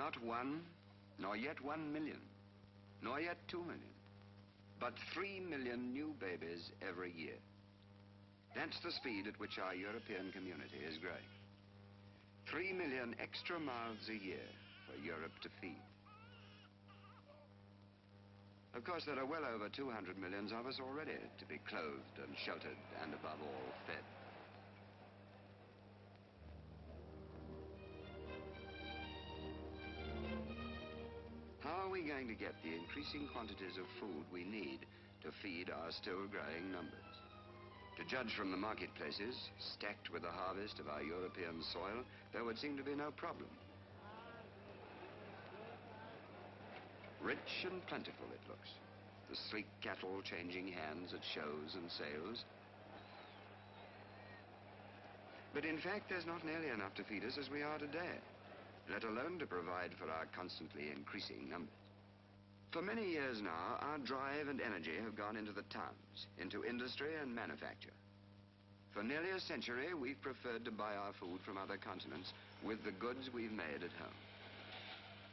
Not 1, nor yet 1 million, nor yet 2 million, but 3 million new babies every year. That's the speed at which our European community is growing. 3 million extra mouths a year for Europe to feed. Of course, there are well over 200 millions of us already to be clothed and sheltered and, above all, fed. How are we going to get the increasing quantities of food we need to feed our still growing numbers? To judge from the marketplaces, stacked with the harvest of our European soil, there would seem to be no problem. Rich and plentiful it looks. The sleek cattle changing hands at shows and sales. But in fact, there's not nearly enough to feed us as we are today, let alone to provide for our constantly increasing numbers. For many years now, our drive and energy have gone into the towns, into industry and manufacture. For nearly a century, we've preferred to buy our food from other continents with the goods we've made at home.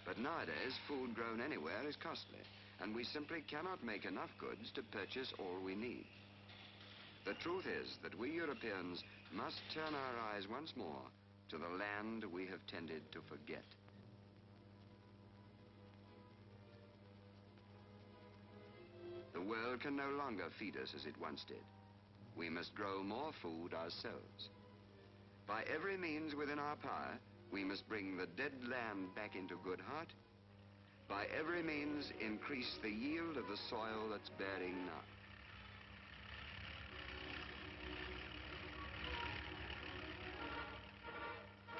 But nowadays, food grown anywhere is costly, and we simply cannot make enough goods to purchase all we need. The truth is that we Europeans must turn our eyes once more to the land we have tended to forget. The world can no longer feed us as it once did. We must grow more food ourselves. By every means within our power, we must bring the dead land back into good heart. By every means, increase the yield of the soil that's bearing now.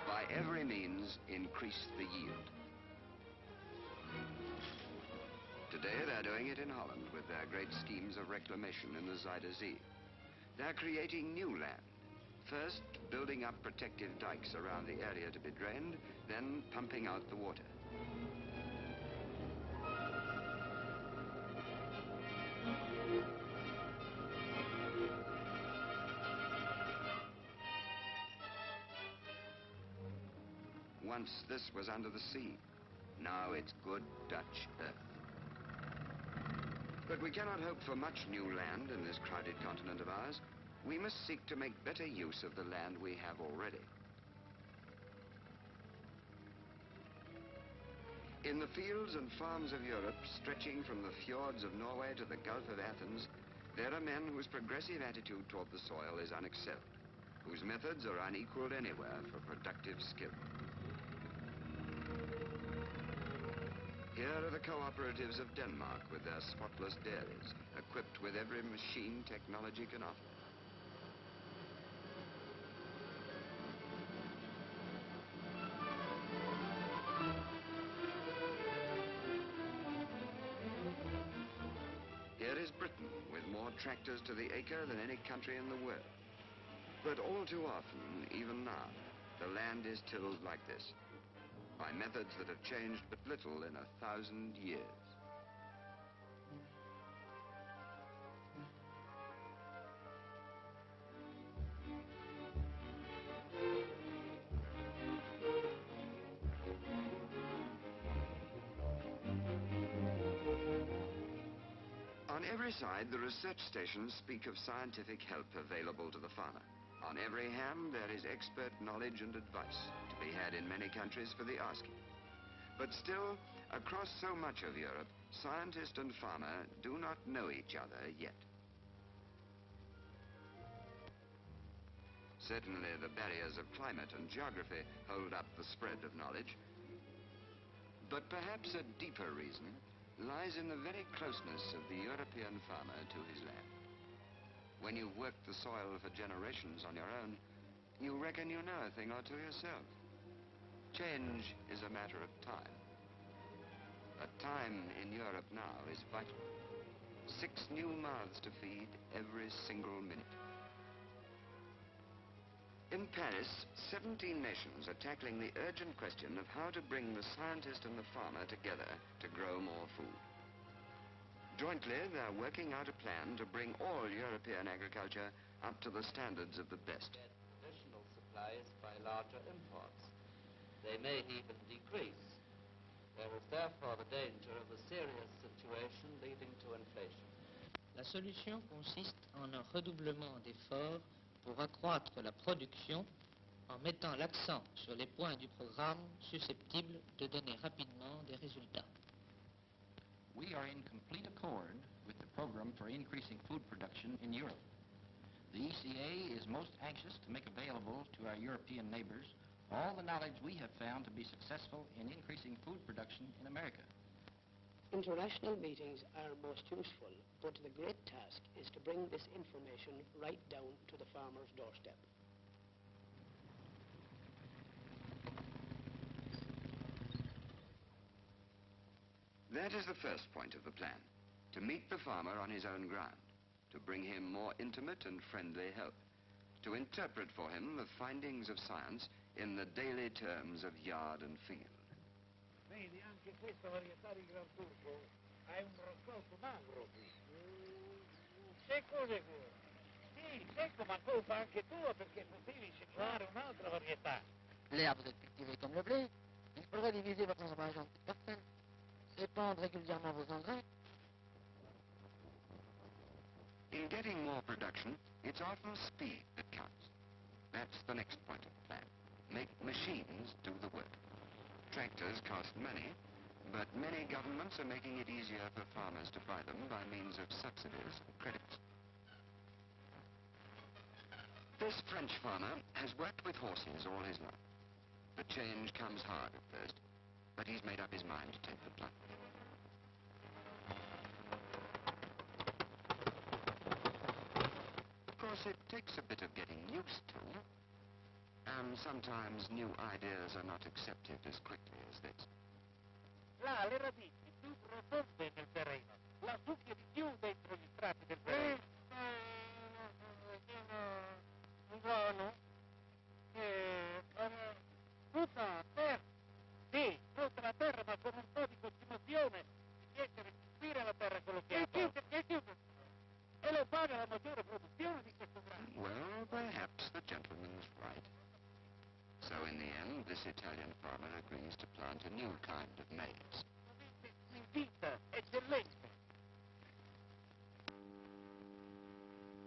By every means, increase the yield. Today, they're doing it in Holland with their great schemes of reclamation in the Zuider Zee. They're creating new land. First, building up protective dikes around the area to be drained, then pumping out the water. Once this was under the sea. Now it's good Dutch earth. But we cannot hope for much new land in this crowded continent of ours. We must seek to make better use of the land we have already. In the fields and farms of Europe, stretching from the fjords of Norway to the Gulf of Athens, there are men whose progressive attitude toward the soil is unexcelled, whose methods are unequaled anywhere for productive skill. Here are the cooperatives of Denmark with their spotless dairies, equipped with every machine technology can offer. Here is Britain with more tractors to the acre than any country in the world. But all too often, even now, the land is tilled like this, by methods that have changed but little in 1,000 years. On every side, the research stations speak of scientific help available to the farmer. On every hand, there is expert knowledge and advice to be had in many countries for the asking. But still, across so much of Europe, scientist and farmer do not know each other yet. Certainly, the barriers of climate and geography hold up the spread of knowledge. But perhaps a deeper reason lies in the very closeness of the European farmer to his land. When you've worked the soil for generations on your own, you reckon you know a thing or two yourself. Change is a matter of time. But time in Europe now is vital. 6 new mouths to feed every single minute. In Paris, 17 nations are tackling the urgent question of how to bring the scientist and the farmer together to grow more food. Jointly, they're working out a plan to bring all European agriculture up to the standards of the best. Get additional supplies by larger imports. They may even decrease. There is therefore the danger of a serious situation leading to inflation. La solution consiste en un redoublement d'efforts pour accroître la production en mettant l'accent sur les points du programme susceptibles de donner rapidement des résultats. We are in complete accord with the program for increasing food production in Europe. The ECA is most anxious to make available to our European neighbors all the knowledge we have found to be successful in increasing food production in America. International meetings are most useful, but the great task is to bring this information right down to the farmer's doorstep. That is the first point of the plan, to meet the farmer on his own ground, to bring him more intimate and friendly help, to interpret for him the findings of science in the daily terms of yard and field. Vedi, anche questa varietà di Gran Turco ha un raccolto magro qui. Secco, secco. Sì, secco, ma colpa anche tua perché potevi seminare un'altra varietà. L'herbe, vous êtes cultivé comme le blé. Il faudrait diviser votre ravage en petites parcelles. Répandre régulièrement vos engrais. In getting more production, it's often speed that counts. That's the next point of the plan. Make machines do the work. Tractors cost money, but many governments are making it easier for farmers to buy them by means of subsidies and credits. This French farmer has worked with horses all his life. The change comes hard at first, but he's made up his mind to take the plunge. Of course, it takes a bit of getting used to, and sometimes new ideas are not accepted as quickly as this. Là le radici più profonde nel terreno, la succhia di più dentro gli strati del terreno. Buono. Tutta a terra. Sì, tutta la terra, ma con un po' di continuazione riesce a restituire alla terra quello che ha. E lo paga la maggiore produzione di questo grano. Well, perhaps the gentleman's right. So in the end, this Italian farmer agrees to plant a new kind of maize.